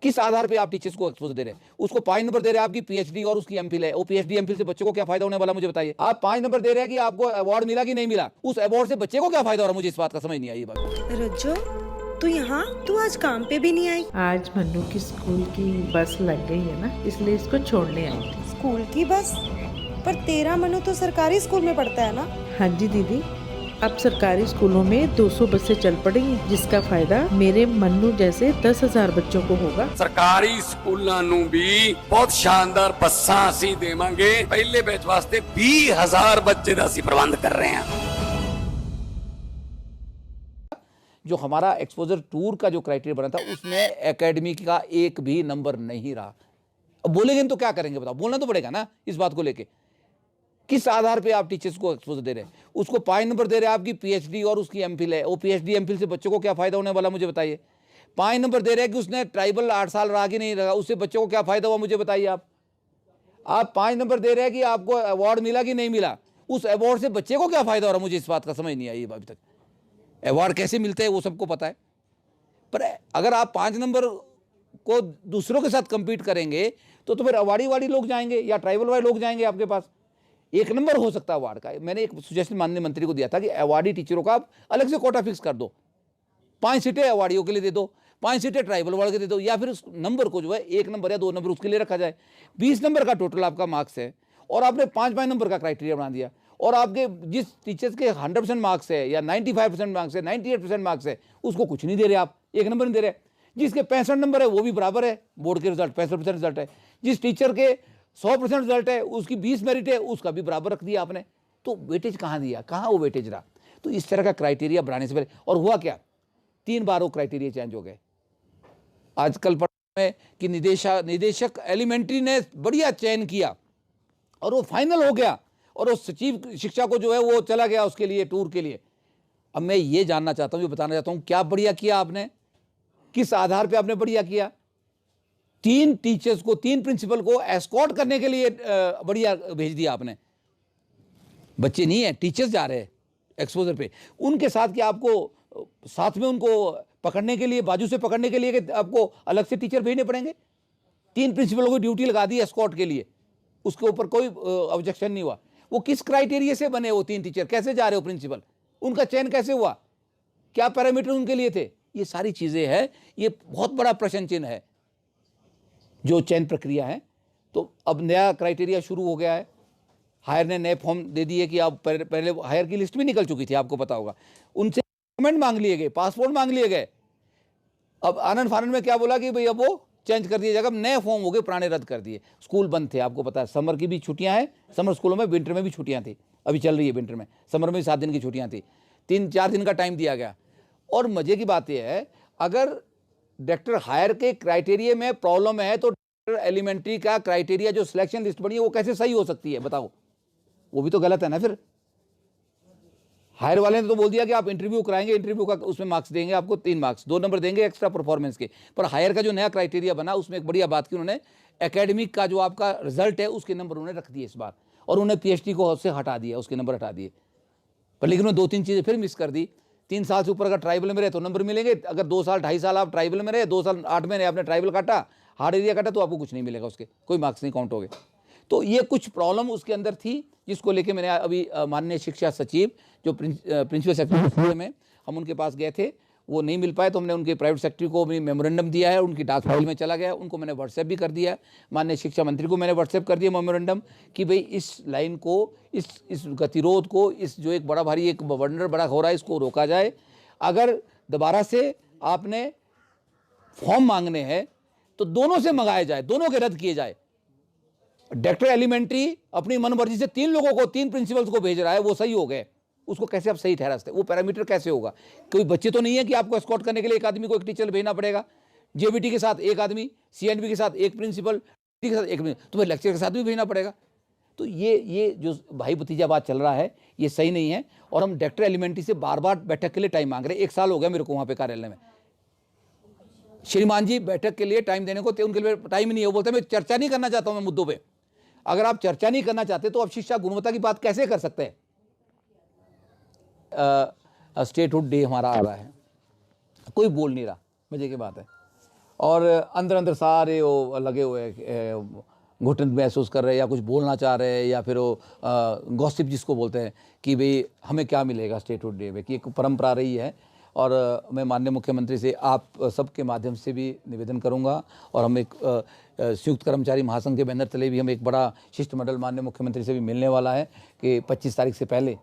किस आधार पे आप टीचर्स को एक्सपोजर दे रहे हैं? उसको 5 नंबर दे रहे हैं आपकी पीएचडी और उसकी एमफिल है, वो पीएचडी एमफिल से बच्चे को क्या फायदा होने वाला मुझे बताइए। आप 5 नंबर दे रहे हैं कि आपको अवार्ड मिला कि नहीं मिला, उस अवार्ड से बच्चे को क्या फायदा हो रहा है, मुझे इस बात का समझ नहीं आई। रज्जो, तू आज काम पे भी नहीं आई? आज मन्नू की स्कूल की बस लग गई है ना, इसलिए इसको छोड़ने आई थी। स्कूल की बस? पर तेरा मनु तो सरकारी स्कूल में पढ़ता है ना? हाँ जी दीदी, अब सरकारी स्कूलों में 200 बसें चल पड़ेंगी, जिसका फायदा मेरे मन्नू जैसे 10,000 बच्चों को होगा। सरकारी स्कूलों ਨੂੰ भी बहुत शानदार बसां ਅਸੀਂ देवांगे। पहले बैच वास्ते 20,000 बच्चे ਦਾ ਅਸੀਂ प्रबंध कर रहे हैं। जो हमारा एक्सपोजर टूर का जो क्राइटेरिया बना था उसमें एकेडमी का एक भी नंबर नहीं रहा। अब बोलेंगे तो क्या करेंगे बताओ, बोलना तो पड़ेगा ना इस बात को लेके। किस आधार पे आप टीचर्स को एक्सपोजर दे रहे हैं? उसको 5 नंबर दे रहे हैं आपकी पीएचडी और उसकी एमफिल है, वो पीएचडी एमफिल से बच्चों को क्या फायदा होने वाला मुझे बताइए। 5 नंबर दे रहे हैं कि उसने ट्राइबल 8 साल रहा कि नहीं रहा, उससे बच्चों को क्या फायदा हुआ मुझे बताइए। आप 5 नंबर दे रहे हैं कि आपको अवार्ड मिला कि नहीं मिला, उस अवार्ड से बच्चे को क्या फायदा हो रहा है, मुझे इस बात का समझ नहीं आई अभी तक। अवार्ड कैसे मिलते हैं वो सबको पता है, पर अगर आप 5 नंबर को दूसरों के साथ कंपीट करेंगे तो फिर अवार्डी वाड़ी लोग जाएंगे या ट्राइबल वाले लोग जाएंगे आपके पास। 1 नंबर हो सकता है अवार्ड का। मैंने एक सुजेशन माननीय मंत्री को दिया था कि अवार्डी टीचरों का आप अलग से कोटा फिक्स कर दो, 5 सीटें अवार्डियों के लिए दे दो, 5 सीटें ट्राइबल वाले के दे दो, या फिर उस नंबर को जो है 1 नंबर या 2 नंबर उसके लिए रखा जाए। 20 नंबर का टोटल आपका मार्क्स है और आपने 5-5 नंबर का क्राइटेरिया बना दिया, और आपके जिस टीचर्स के 100% मार्क्स है या 95% मार्क्स है, 98% मार्क्स है, उसको कुछ नहीं दे रहे आप, 1 नंबर नहीं दे रहे। जिसके 65 नंबर है वो भी बराबर है, बोर्ड के रिजल्ट 65% रिजल्ट है। जिस टीचर के 100% रिजल्ट है, उसकी 20 मेरिट है, उसका भी बराबर रख दिया आपने। तो वेटेज कहाँ दिया, कहाँ वो वेटेज रहा? तो इस तरह का क्राइटेरिया बनाने से पहले, और हुआ क्या, 3 बार वो क्राइटेरिया चेंज हो गए। आजकल में कि निदेशक एलिमेंट्री ने बढ़िया चयन किया और वो फाइनल हो गया, और वो सचिव शिक्षा को जो है वो चला गया उसके लिए, टूर के लिए। अब मैं ये जानना चाहता हूँ, ये बताना चाहता हूँ, क्या बढ़िया किया आपने, किस आधार पे आपने बढ़िया किया? 3 टीचर्स को, 3 प्रिंसिपल को एस्कॉर्ट करने के लिए बढ़िया भेज दिया आपने। बच्चे नहीं है, टीचर्स जा रहे हैं एक्सपोजर पे, उनके साथ क्या आपको साथ में उनको पकड़ने के लिए, बाजू से पकड़ने के लिए आपको अलग से टीचर भेजने पड़ेंगे? 3 प्रिंसिपलों को ड्यूटी लगा दी एस्कॉर्ट के लिए, उसके ऊपर कोई ऑब्जेक्शन नहीं हुआ। वो किस क्राइटेरिया से बने वो 3 टीचर, कैसे जा रहे हो प्रिंसिपल, उनका चयन कैसे हुआ, क्या पैरामीटर उनके लिए थे? ये सारी चीजें हैं, ये बहुत बड़ा प्रश्न चिन्ह है जो चयन प्रक्रिया है। तो अब नया क्राइटेरिया शुरू हो गया है, हायर ने नए फॉर्म दे दिए कि आप पहले हायर की लिस्ट भी निकल चुकी थी, आपको पता होगा, उनसे डॉक्यूमेंट मांग लिए गए, पासपोर्ट मांग लिए गए। अब आनंद फानंद में क्या बोला कि भाई अब वो चेंज कर दिया जाएगा, नए फॉर्म हो गए, पुराने रद्द कर दिए। स्कूल बंद थे, आपको पता है, समर की भी छुट्टियां हैं, समर स्कूलों में, विंटर में भी छुट्टियां थी, अभी चल रही है विंटर में, समर में भी 7 दिन की छुट्टियां थी, 3-4 दिन का टाइम दिया गया। और मजे की बात यह है, अगर डायरेक्टर हायर के क्राइटेरिया में प्रॉब्लम है तो एलिमेंट्री का क्राइटेरिया जो सिलेक्शन लिस्ट बनी है वो कैसे सही हो सकती है बताओ? वो भी तो गलत है ना। फिर हायर वाले ने तो बोल दिया कि आप इंटरव्यू कराएंगे, इंटरव्यू का उसमें मार्क्स देंगे आपको, 3 मार्क्स, 2 नंबर देंगे एक्स्ट्रा परफॉर्मेंस के। पर हायर का जो नया क्राइटेरिया बना उसमें एक बढ़िया बात की उन्होंने, एकेडमिक का जो आपका रिजल्ट है उसके नंबर उन्होंने रख दिए इस बार, और उन्हें पीएचडी को उससे हटा दिया, उसके नंबर हटा दिए। पर लेकिन उन्होंने 2-3 चीज़ें फिर मिस कर दी। 3 साल से ऊपर अगर ट्राइबल में रहे तो नंबर मिलेंगे, अगर 2 साल 2.5 साल आप ट्राइबल में रहे, 2 साल 8 महीने आपने ट्राइबल काटा, हार्ड एरिया काटा, तो आपको कुछ नहीं मिलेगा, उसके कोई मार्क्स नहीं काउंट हो गए। तो ये कुछ प्रॉब्लम उसके अंदर थी, जिसको लेके मैंने अभी माननीय शिक्षा सचिव जो प्रिंसिपल सेक्रेटरी में, हम उनके पास गए थे, वो नहीं मिल पाए तो हमने उनके प्राइवेट सेक्रेटरी को भी मेमोरेंडम दिया है, उनकी डाक फाइल में चला गया, उनको मैंने व्हाट्सएप भी कर दिया है, माननीय शिक्षा मंत्री को मैंने व्हाट्सएप कर दिया मेमोरेंडम कि भाई इस लाइन को, इस गतिरोध को, इस जो एक बड़ा भारी एक वंडर बड़ा हो रहा है, इसको रोका जाए। अगर दोबारा से आपने फॉर्म मांगने हैं तो दोनों से मंगाए जाए, दोनों के रद्द किए जाए। डायरेक्टर एलिमेंट्री अपनी मनमर्जी से 3 लोगों को, 3 प्रिंसिपल्स को भेज रहा है, वो सही हो गए, उसको कैसे आप सही ठहरा सकते? वो पैरामीटर कैसे होगा? कोई बच्चे तो नहीं है कि आपको एस्कॉर्ट करने के लिए एक आदमी को एक टीचर भेजना पड़ेगा, जेबीटी के साथ 1 आदमी, सीएनबी के साथ 1 प्रिंसिपल, के साथ 1, तुम्हें लेक्चर के साथ भी भेजना पड़ेगा। तो ये जो भाई भतीजा बात चल रहा है ये सही नहीं है, और हम डायरेक्टर एलिमेंट्री से बार-बार बैठक के लिए टाइम मांग रहे हैं। 1 साल हो गया मेरे को वहाँ पे कार्यालय में, श्रीमान जी बैठक के लिए टाइम देने को, उनके लिए टाइम नहीं है। वो बोलते हैं मैं चर्चा नहीं करना चाहता हूँ मैं मुद्दों पे। अगर आप चर्चा नहीं करना चाहते तो आप शिक्षा गुणवत्ता की बात कैसे कर सकते हैं? स्टेटहुड डे हमारा आ रहा है, कोई बोल नहीं रहा, मजे की बात है। और अंदर अंदर सारे वो लगे हुए घुटन महसूस कर रहे हैं या कुछ बोलना चाह रहे हैं, या फिर वो गॉसिप जिसको बोलते हैं कि भाई हमें क्या मिलेगा स्टेटहुड डे में, कि एक परंपरा रही है। और मैं माननीय मुख्यमंत्री से आप सबके माध्यम से भी निवेदन करूंगा, और हम एक संयुक्त कर्मचारी महासंघ के बैनर तले भी हम एक बड़ा शिष्टमंडल माननीय मुख्यमंत्री से भी मिलने वाला है कि 25 तारीख से पहले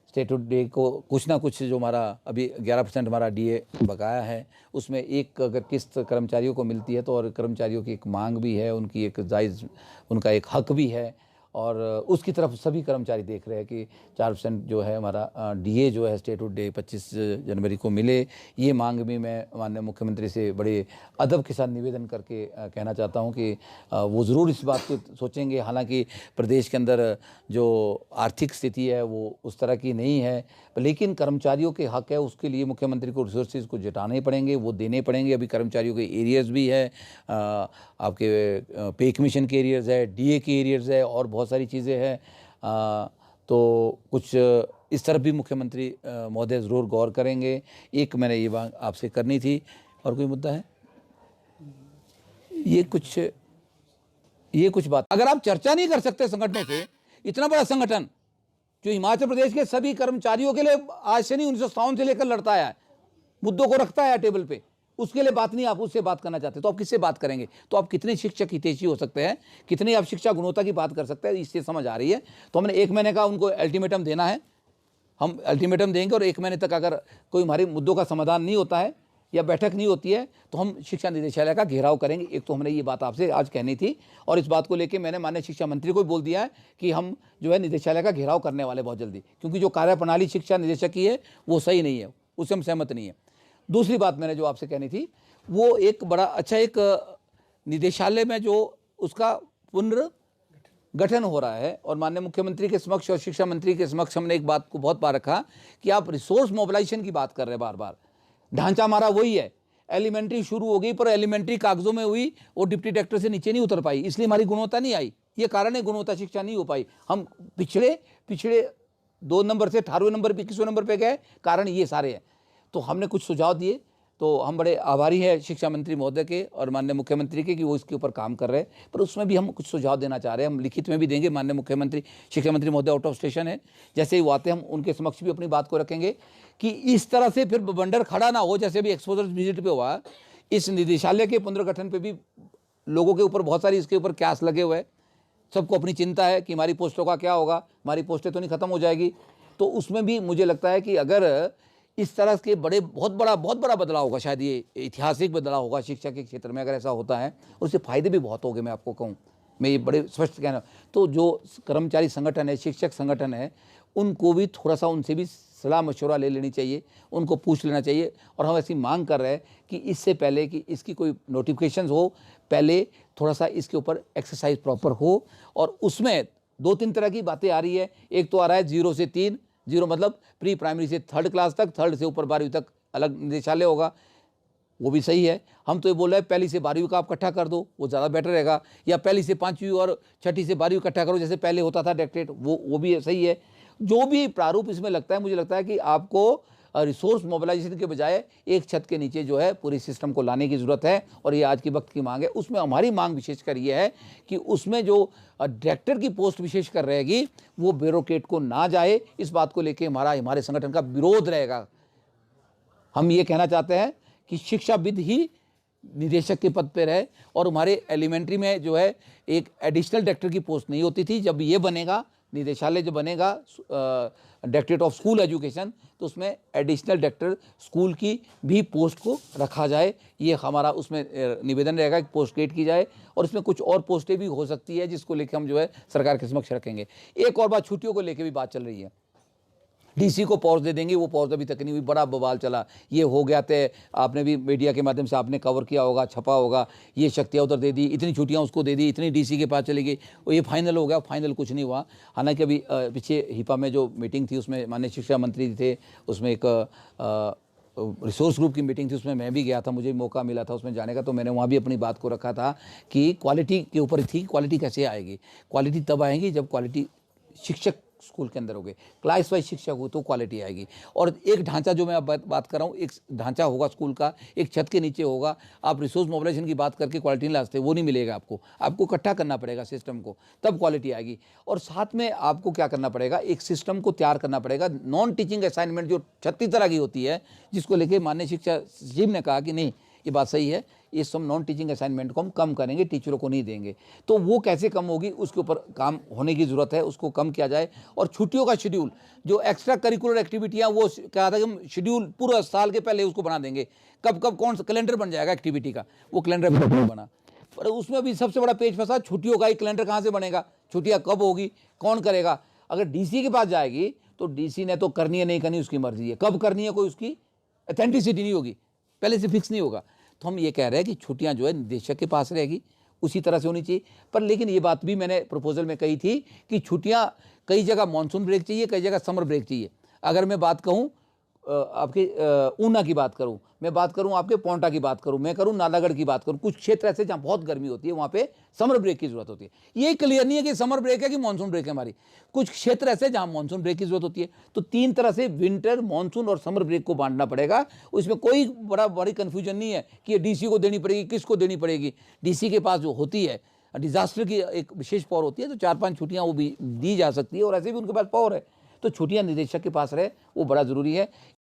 स्टेटहुड डे को कुछ ना कुछ, जो हमारा अभी 11% हमारा डीए बकाया है, उसमें एक अगर किस्त कर्मचारियों को मिलती है तो, और कर्मचारियों की एक मांग भी है, उनकी एक जायज़ उनका एक हक भी है, और उसकी तरफ सभी कर्मचारी देख रहे हैं कि 4% जो है हमारा डीए जो है स्टेटहुड डे 25 जनवरी को मिले। ये मांग भी मैं माननीय मुख्यमंत्री से बड़े अदब के साथ निवेदन करके कहना चाहता हूं कि वो ज़रूर इस बात को सोचेंगे। हालांकि प्रदेश के अंदर जो आर्थिक स्थिति है वो उस तरह की नहीं है, लेकिन कर्मचारियों के हक है, उसके लिए मुख्यमंत्री को रिसोर्सेज को जुटाने पड़ेंगे, वो देने पड़ेंगे। अभी कर्मचारियों के एरियर्स भी है, आपके पे कमीशन के एरियर्स है, डीए के एरियर्स है, और बहुत सारी चीज़ें हैं। तो कुछ इस तरफ भी मुख्यमंत्री महोदय ज़रूर गौर करेंगे। एक मैंने ये बात आपसे करनी थी। और कोई मुद्दा है? ये कुछ बात, अगर आप चर्चा नहीं कर सकते संगठनों से, इतना बड़ा संगठन जो हिमाचल प्रदेश के सभी कर्मचारियों के लिए आज से नहीं 1957 से लेकर लड़ता है, मुद्दों को रखता है टेबल पे, उसके लिए बात नहीं, आप उससे बात करना चाहते तो आप किससे बात करेंगे? तो आप कितने शिक्षक हितैषी हो सकते हैं, कितने आप शिक्षा गुणवत्ता की बात कर सकते हैं, इससे समझ आ रही है। तो हमने 1 महीने का उनको अल्टीमेटम देना है, हम अल्टीमेटम देंगे, और 1 महीने तक अगर कोई हमारे मुद्दों का समाधान नहीं होता है या बैठक नहीं होती है तो हम शिक्षा निदेशालय का घेराव करेंगे। एक तो हमने ये बात आपसे आज कहनी थी, और इस बात को लेकर मैंने माननीय शिक्षा मंत्री को भी बोल दिया है कि हम जो है निदेशालय का घेराव करने वाले बहुत जल्दी, क्योंकि जो कार्यप्रणाली शिक्षा निदेशक की है वो सही नहीं है, उससे हम सहमत नहीं है। दूसरी बात मैंने जो आपसे कहनी थी, वो एक बड़ा अच्छा एक निदेशालय में जो उसका पुनर्गठन हो रहा है, और माननीय मुख्यमंत्री के समक्ष और शिक्षा मंत्री के समक्ष हमने एक बात को बहुत बार रखा कि आप रिसोर्स मोबिलाइजेशन की बात कर रहे हैं बार बार, ढांचा हमारा वही है। एलिमेंट्री शुरू हो गई, पर एलिमेंट्री कागजों में हुई, वो डिप्टी डायरेक्टर से नीचे नहीं उतर पाई, इसलिए हमारी गुणवत्ता नहीं आई। ये कारण है, गुणवत्ता शिक्षा नहीं हो पाई। हम पिछड़े 2 नंबर से 18वें नंबर पे 21वें नंबर पे गए, कारण ये सारे हैं। तो हमने कुछ सुझाव दिए, तो हम बड़े आभारी हैं शिक्षा मंत्री महोदय के और माननीय मुख्यमंत्री के कि वो इसके ऊपर काम कर रहे हैं। पर उसमें भी हम कुछ सुझाव देना चाह रहे हैं, हम लिखित में भी देंगे। माननीय मुख्यमंत्री शिक्षा मंत्री महोदय आउट ऑफ स्टेशन है, जैसे ही वो आते हैं हम उनके समक्ष भी अपनी बात को रखेंगे कि इस तरह से फिर बंडर खड़ा ना हो, जैसे अभी एक्सपोजर विजिट पे हुआ। इस निदेशालय के पुनर्गठन पे भी लोगों के ऊपर बहुत सारी इसके ऊपर क्यास लगे हुए हैं, सबको अपनी चिंता है कि हमारी पोस्टों का क्या होगा, हमारी पोस्टें तो नहीं खत्म हो जाएगी। तो उसमें भी मुझे लगता है कि अगर इस तरह के बहुत बड़ा बदलाव होगा, शायद ये ऐतिहासिक बदलाव होगा शिक्षा के क्षेत्र में, अगर ऐसा होता है, उससे फायदे भी बहुत होंगे। मैं आपको कहूँ, मैं ये बड़े स्पष्ट कहना, तो जो कर्मचारी संगठन है, शिक्षक संगठन है, उनको भी थोड़ा सा उनसे भी सलाह मशवरा ले लेनी चाहिए, उनको पूछ लेना चाहिए। और हम ऐसी मांग कर रहे हैं कि इससे पहले कि इसकी कोई नोटिफिकेशन हो, पहले थोड़ा सा इसके ऊपर एक्सरसाइज प्रॉपर हो। और उसमें 2-3 तरह की बातें आ रही है। एक तो आ रहा है 0 से 3, 0 मतलब प्री प्राइमरी से 3rd क्लास तक, 3rd से ऊपर 12वीं तक अलग निदेशालय होगा, वो भी सही है। हम तो ये बोल रहे हैं पहली से 12वीं का आप इकट्ठा कर दो, वो ज़्यादा बेटर रहेगा, या पहली से 5वीं और छठी से 12वीं इकट्ठा करो जैसे पहले होता था डायरेक्टरेट, वो भी सही है। जो भी प्रारूप इसमें लगता है, मुझे लगता है कि आपको रिसोर्स मोबिलाइजेशन के बजाय एक छत के नीचे जो है पूरी सिस्टम को लाने की ज़रूरत है, और ये आज की वक्त की मांग है। उसमें हमारी मांग विशेषकर ये है कि उसमें जो डायरेक्टर की पोस्ट विशेषकर रहेगी वो ब्यूरोक्रेट को ना जाए, इस बात को लेकर हमारे संगठन का विरोध रहेगा। हम ये कहना चाहते हैं कि शिक्षाविद ही निदेशक के पद पर रहे, और हमारे एलिमेंट्री में जो है एक एडिशनल डायरेक्टर की पोस्ट नहीं होती थी। जब ये बनेगा निदेशालय, जो बनेगा डायरेक्टरेट ऑफ स्कूल एजुकेशन, तो उसमें एडिशनल डायरेक्टर स्कूल की भी पोस्ट को रखा जाए। ये हमारा उसमें निवेदन रहेगा कि पोस्ट क्रिएट की जाए, और इसमें कुछ और पोस्टें भी हो सकती है जिसको लेकर हम जो है सरकार के समक्ष रखेंगे। एक और बात, छुट्टियों को लेकर भी बात चल रही है, डीसी को पॉज दे देंगे, वो पॉज अभी तक नहीं हुई, बड़ा बवाल चला। ये हो गया थे, आपने भी मीडिया के माध्यम से आपने कवर किया होगा, छपा होगा, ये शक्तियाँ उधर दे दी, इतनी छुट्टियाँ उसको दे दी, इतनी डीसी के पास चली गई, और ये फाइनल हो गया। फाइनल कुछ नहीं हुआ। हालांकि अभी पीछे हिपा में जो मीटिंग थी उसमें माननीय शिक्षा मंत्री थे, उसमें एक रिसोर्स ग्रुप की मीटिंग थी, उसमें मैं भी गया था, मुझे मौका मिला था उसमें जाने का। तो मैंने वहाँ भी अपनी बात को रखा था कि क्वालिटी के ऊपर थी, क्वालिटी कैसे आएगी। क्वालिटी तब आएगी जब क्वालिटी शिक्षक स्कूल के अंदर होंगे, क्लास वाइज शिक्षक हो तो क्वालिटी आएगी। और एक ढांचा जो मैं अब बात कर रहा हूँ, एक ढांचा होगा स्कूल का, एक छत के नीचे होगा। आप रिसोर्स मोबिलाइजेशन की बात करके क्वालिटी नहीं ला सकते, वो नहीं मिलेगा आपको। आपको इकट्ठा करना पड़ेगा सिस्टम को, तब क्वालिटी आएगी। और साथ में आपको क्या करना पड़ेगा, एक सिस्टम को तैयार करना पड़ेगा। नॉन टीचिंग असाइनमेंट जो 36 तरह की होती है, जिसको लेके माननीय शिक्षा सचिव ने कहा कि नहीं ये बात सही है, ये सब नॉन टीचिंग असाइनमेंट को हम कम करेंगे, टीचरों को नहीं देंगे। तो वो कैसे कम होगी, उसके ऊपर काम होने की ज़रूरत है, उसको कम किया जाए। और छुट्टियों का शेड्यूल, जो एक्स्ट्रा करिकुलर एक्टिविटियाँ, वो कहा था कि हम शेड्यूल पूरा साल के पहले उसको बना देंगे, कब कब कौन सा कैलेंडर बन जाएगा एक्टिविटी का, वो कैलेंडर भी बना। पर उसमें भी सबसे बड़ा पेच फंसा, छुट्टियों का ही कैलेंडर कहाँ से बनेगा, छुट्टियाँ कब होगी, कौन करेगा। अगर डीसी के पास जाएगी तो डीसी ने तो करनी है नहीं करनी उसकी मर्जी है, कब करनी है कोई उसकी अथेंटिसिटी नहीं होगी, पहले से फिक्स नहीं होगा। तो हम ये कह रहे हैं कि छुट्टियां जो है निदेशक के पास रहेगी, उसी तरह से होनी चाहिए। पर लेकिन ये बात भी मैंने प्रपोजल में कही थी कि छुट्टियां कई जगह मानसून ब्रेक चाहिए, कई जगह समर ब्रेक चाहिए। अगर मैं बात कहूँ आपके ऊना की बात करूँ, मैं बात करूँ आपके पोंटा की बात करूँ, मैं करूँ नालागढ़ की बात करूँ, कुछ क्षेत्र ऐसे जहाँ बहुत गर्मी होती है, वहाँ पे समर ब्रेक की जरूरत होती है। ये क्लियर नहीं है कि समर ब्रेक है कि मानसून ब्रेक है हमारी। कुछ क्षेत्र ऐसे जहाँ मानसून ब्रेक की जरूरत होती है। तो 3 तरह से विंटर, मानसून और समर ब्रेक को बांटना पड़ेगा। उसमें कोई बड़ी कन्फ्यूजन नहीं है कि ये डीसी को देनी पड़ेगी, किसको देनी पड़ेगी। डीसी के पास जो होती है डिजास्टर की एक विशेष पावर होती है, तो 4-5 छुट्टियाँ वो भी दी जा सकती है, और ऐसे भी उनके पास पावर है। तो छुट्टियाँ निदेशक के पास रहे, वो बड़ा जरूरी है।